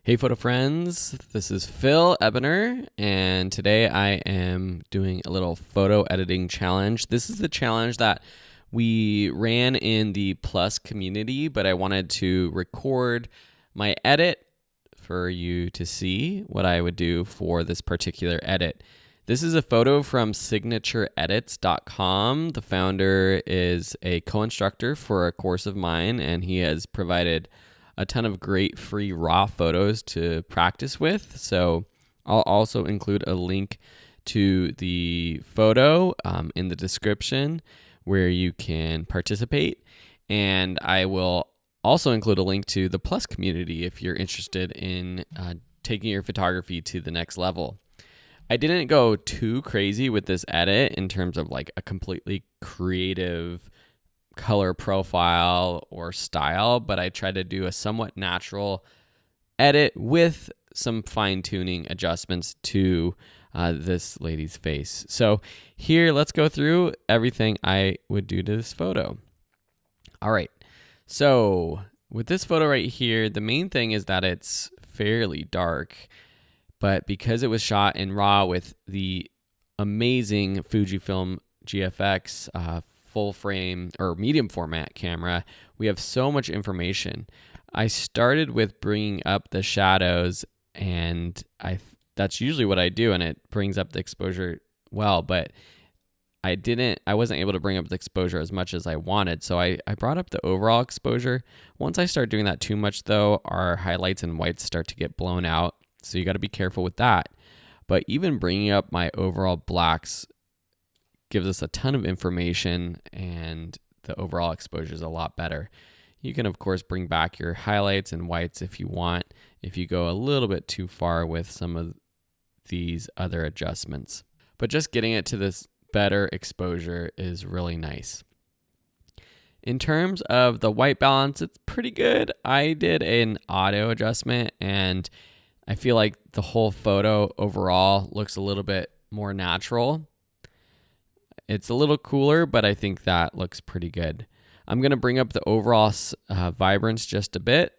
Hey photo friends, this is Phil Ebener, and today I am doing a little photo editing challenge. This is the challenge that we ran in the Plus community, but I wanted to record my edit for you to see what I would do for this particular edit. This is a photo from signatureedits.com. The founder is a co-instructor for a course of mine, and he has provided a ton of great free raw photos to practice with. So I'll also include a link to the photo in the description where you can participate. And I will also include a link to the Plus community if you're interested in taking your photography to the next level. I didn't go too crazy with this edit in terms of like a completely creative color profile or style, but I tried to do a somewhat natural edit with some fine-tuning adjustments to this lady's face. So here, let's go through everything I would do to this photo. All right, so with this photo right here, the main thing is that it's fairly dark, but because it was shot in RAW with the amazing Fujifilm GFX full frame or medium format camera, we have so much information. I started with bringing up the shadows, and that's usually what I do, and it brings up the exposure well, but I wasn't able to bring up the exposure as much as I wanted, so I brought up the overall exposure. Once I start doing that too much though, our highlights and whites start to get blown out, so you got to be careful with that. But even bringing up my overall blacks gives us a ton of information, and the overall exposure is a lot better. You can of course bring back your highlights and whites if you want, if you go a little bit too far with some of these other adjustments. But just getting it to this better exposure is really nice. In terms of the white balance, it's pretty good. I did an auto adjustment, and I feel like the whole photo overall looks a little bit more natural. It's a little cooler, but I think that looks pretty good. I'm going to bring up the overall vibrance just a bit.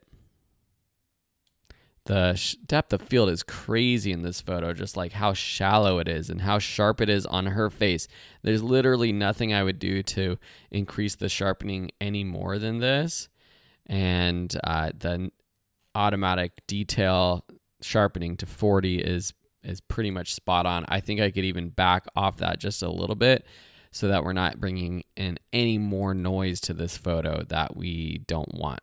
The depth of field is crazy in this photo, just like how shallow it is and how sharp it is on her face. There's literally nothing I would do to increase the sharpening any more than this. And the automatic detail sharpening to 40 is pretty much spot on. I think I could even back off that just a little bit so that we're not bringing in any more noise to this photo that we don't want.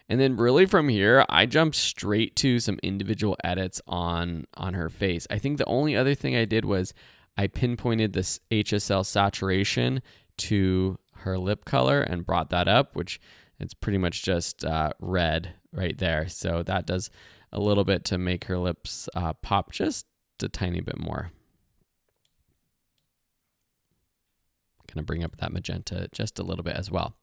And then really from here, I jumped straight to some individual edits on her face. I think the only other thing I did was I pinpointed this HSL saturation to her lip color and brought that up, which it's pretty much just red right there. So that does a little bit to make her lips pop just a tiny bit more. Gonna bring up that magenta just a little bit as well.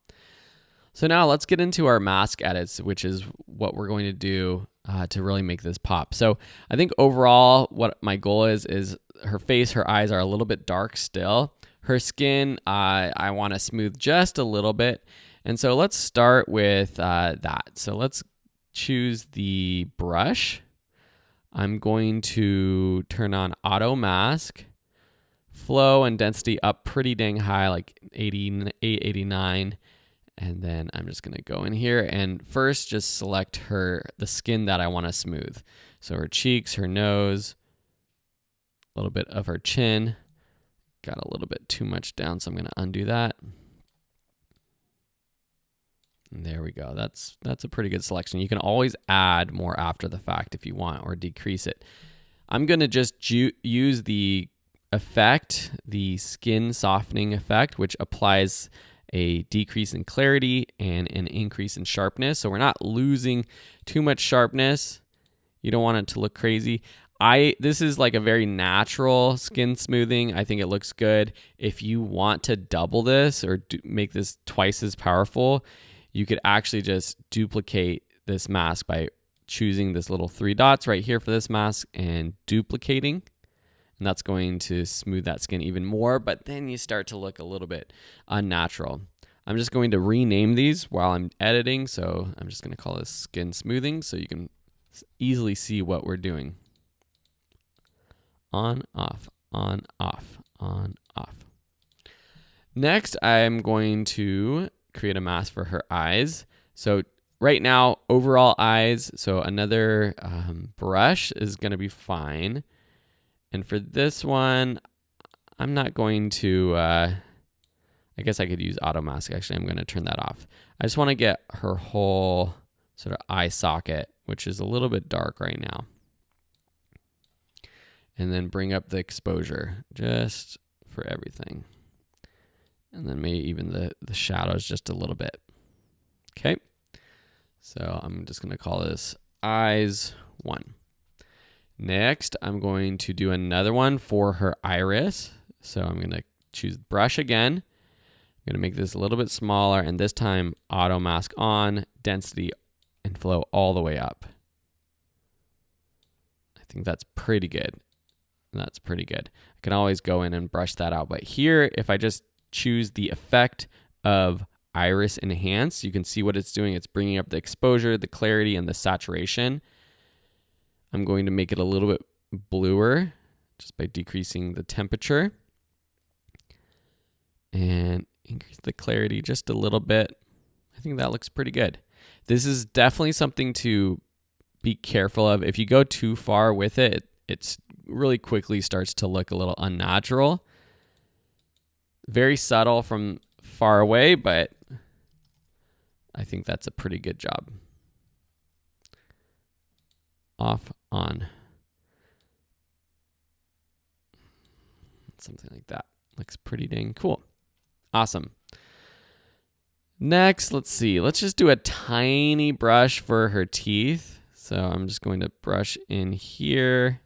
So now let's get into our mask edits, which is what we're going to do to really make this pop. So I think overall what my goal is her face, her eyes are a little bit dark still. Her skin, I want to smooth just a little bit. And so let's start with that. So let's choose the brush. I'm going to turn on auto mask, flow and density up pretty dang high, like 88, 89. And then I'm just gonna go in here and first just select the skin that I want to smooth. So her cheeks, her nose, a little bit of her chin. Got a little bit too much down, so I'm gonna undo that. And there we go. That's a pretty good selection. You can always add more after the fact if you want, or decrease it. I'm going to just use the effect, the skin softening effect, which applies a decrease in clarity and an increase in sharpness. So we're not losing too much sharpness. You don't want it to look crazy. This is like a very natural skin smoothing. I think it looks good. If you want to double this or make this twice as powerful, you could actually just duplicate this mask by choosing this little 3 dots right here for this mask and duplicating. And that's going to smooth that skin even more, but then you start to look a little bit unnatural. I'm just going to rename these while I'm editing. So I'm just going to call this skin smoothing so you can easily see what we're doing. On, off, on, off, on, off. Next, I'm going to create a mask for her eyes. So right now, overall eyes, so another brush is going to be fine. And for this one, I'm not going to, I guess I could use auto mask. Actually, I'm going to turn that off. I just want to get her whole sort of eye socket, which is a little bit dark right now. And then bring up the exposure just for everything. And then maybe even the shadows just a little bit. Okay. So I'm just going to call this eyes 1. Next, I'm going to do another one for her iris. So I'm going to choose brush again. I'm going to make this a little bit smaller, and this time auto mask on, density and flow all the way up. I think that's pretty good. That's pretty good. I can always go in and brush that out. But here, if I just choose the effect of iris enhance, you can see what it's doing. It's bringing up the exposure, the clarity, and the saturation. I'm going to make it a little bit bluer just by decreasing the temperature and increase the clarity just a little bit. I think that looks pretty good. This is definitely something to be careful of. If you go too far with it, it's really quickly starts to look a little unnatural. Very subtle from far away, but I think that's a pretty good job. Off, on. Something like that. Looks pretty dang cool. Awesome. Next, let's see. Let's just do a tiny brush for her teeth. So I'm just going to brush in here.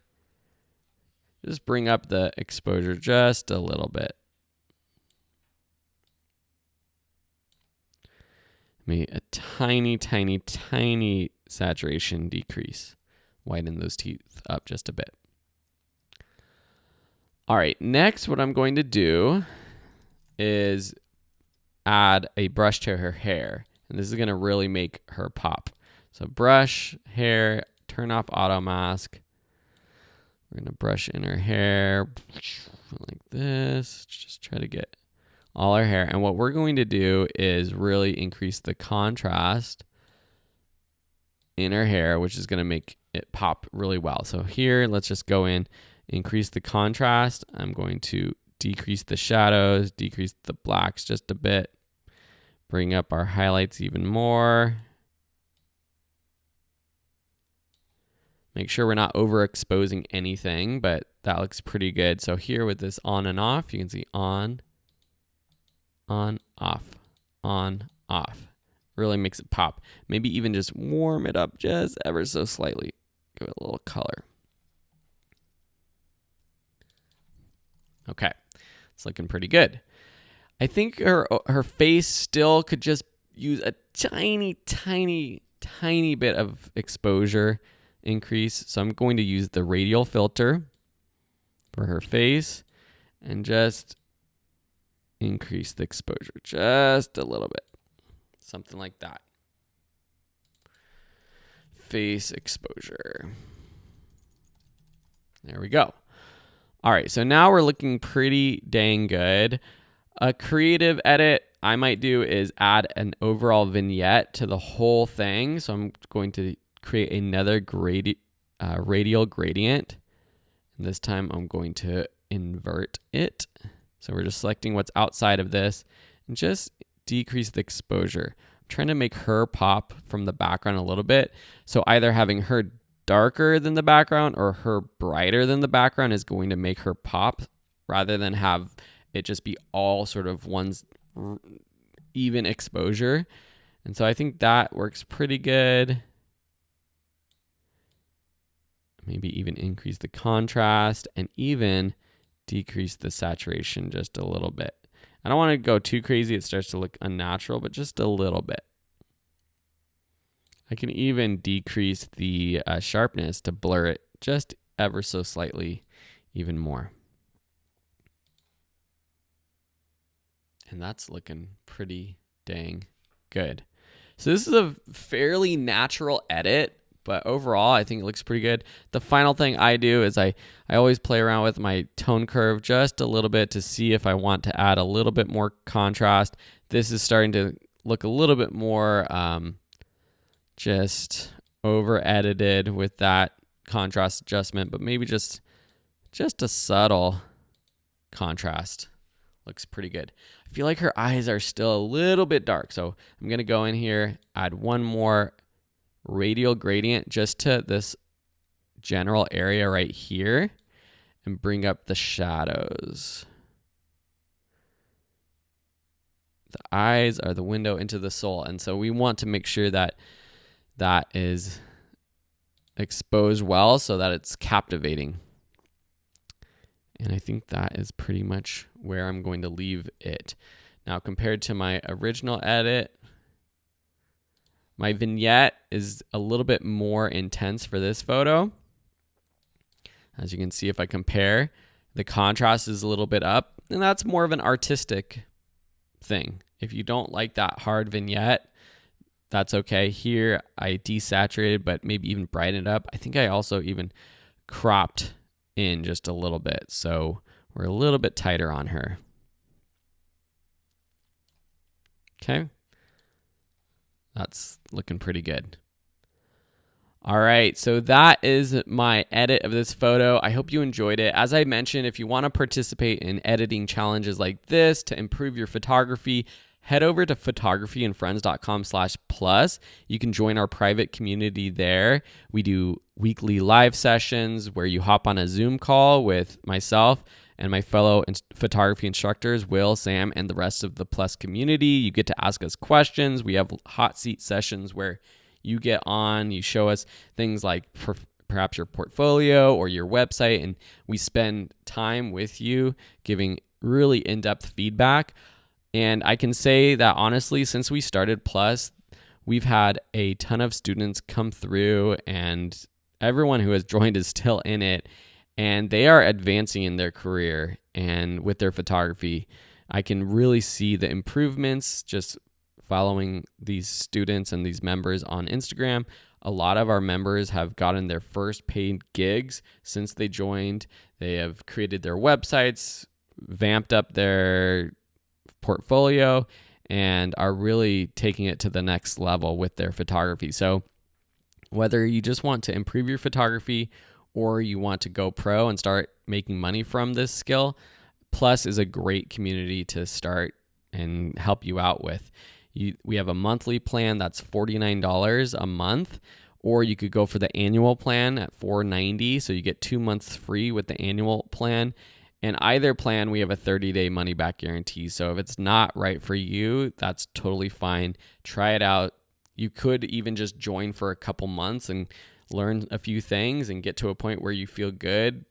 Just bring up the exposure just a little bit. Maybe a tiny, tiny, tiny saturation decrease. Whiten those teeth up just a bit. All right, next what I'm going to do is add a brush to her hair. And this is going to really make her pop. So brush, hair, turn off auto mask. We're going to brush in her hair like this. Just try to get all her hair. And what we're going to do is really increase the contrast in her hair, which is going to make it pop really well. So here, let's just go in, increase the contrast. I'm going to decrease the shadows, decrease the blacks just a bit, bring up our highlights even more. Make sure we're not overexposing anything, but that looks pretty good. So here with this on and off, you can see on, off, on, off. Really makes it pop. Maybe even just warm it up just ever so slightly. Give it a little color. Okay, it's looking pretty good. I think her face still could just use a tiny, tiny, tiny bit of exposure increase. So I'm going to use the radial filter for her face and just increase the exposure just a little bit. Something like that. Face exposure. There we go. All right, so now we're looking pretty dang good. A creative edit I might do is add an overall vignette to the whole thing. So I'm going to create another radial gradient. And this time I'm going to invert it. So we're just selecting what's outside of this and just decrease the exposure. I'm trying to make her pop from the background a little bit. So either having her darker than the background or her brighter than the background is going to make her pop rather than have it just be all sort of one's even exposure. And so I think that works pretty good. Maybe even increase the contrast and even decrease the saturation just a little bit. I don't want to go too crazy. It starts to look unnatural, but just a little bit. I can even decrease the sharpness to blur it just ever so slightly even more. And that's looking pretty dang good. So this is a fairly natural edit, But overall, I think it looks pretty good. The final thing I do is I always play around with my tone curve just a little bit to see if I want to add a little bit more contrast. This is starting to look a little bit more just over edited with that contrast adjustment, but maybe just a subtle contrast. Looks pretty good. I feel like her eyes are still a little bit dark, so I'm going to go in here, add one more radial gradient just to this general area right here and bring up the shadows. The eyes are the window into the soul, and so we want to make sure that that is exposed well so that it's captivating. And I think that is pretty much where I'm going to leave it. Now, compared to my original edit, my vignette is a little bit more intense for this photo. As you can see, if I compare, the contrast is a little bit up, and that's more of an artistic thing. If you don't like that hard vignette, that's okay. Here, I desaturated, but maybe even brightened up. I think I also even cropped in just a little bit, so we're a little bit tighter on her. Okay. That's looking pretty good. All right, so that is my edit of this photo. I hope you enjoyed it. As I mentioned, if you want to participate in editing challenges like this to improve your photography, head over to photographyandfriends.com/plus. You can join our private community there. We do weekly live sessions where you hop on a Zoom call with myself and my fellow photography instructors, Will, Sam, and the rest of the Plus community. You get to ask us questions. We have hot seat sessions where you get on, you show us things like perhaps your portfolio or your website, and we spend time with you giving really in-depth feedback. And I can say that honestly, since we started Plus, we've had a ton of students come through, and everyone who has joined is still in it, and they are advancing in their career and with their photography. I can really see the improvements just following these students and these members on Instagram. A lot of our members have gotten their first paid gigs since they joined. They have created their websites, vamped up their portfolio, and are really taking it to the next level with their photography. So whether you just want to improve your photography or you want to go pro and start making money from this skill, Plus is a great community to start and help you out with. We have a monthly plan that's $49 a month, or you could go for the annual plan at $490, so you get 2 months free with the annual plan. And either plan, we have a 30-day money-back guarantee. So if it's not right for you, that's totally fine. Try it out. You could even just join for a couple months and learn a few things and get to a point where you feel good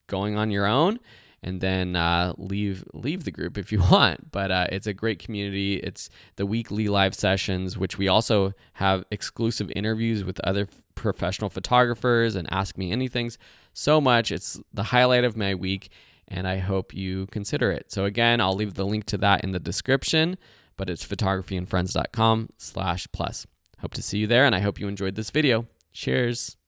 going on your own, and then leave the group if you want. But it's a great community. It's the weekly live sessions, which we also have exclusive interviews with other professional photographers and Ask Me Anythings. So much. It's the highlight of my week, and I hope you consider it. So again, I'll leave the link to that in the description, but it's photographyandfriends.com/plus. Hope to see you there, and I hope you enjoyed this video. Cheers.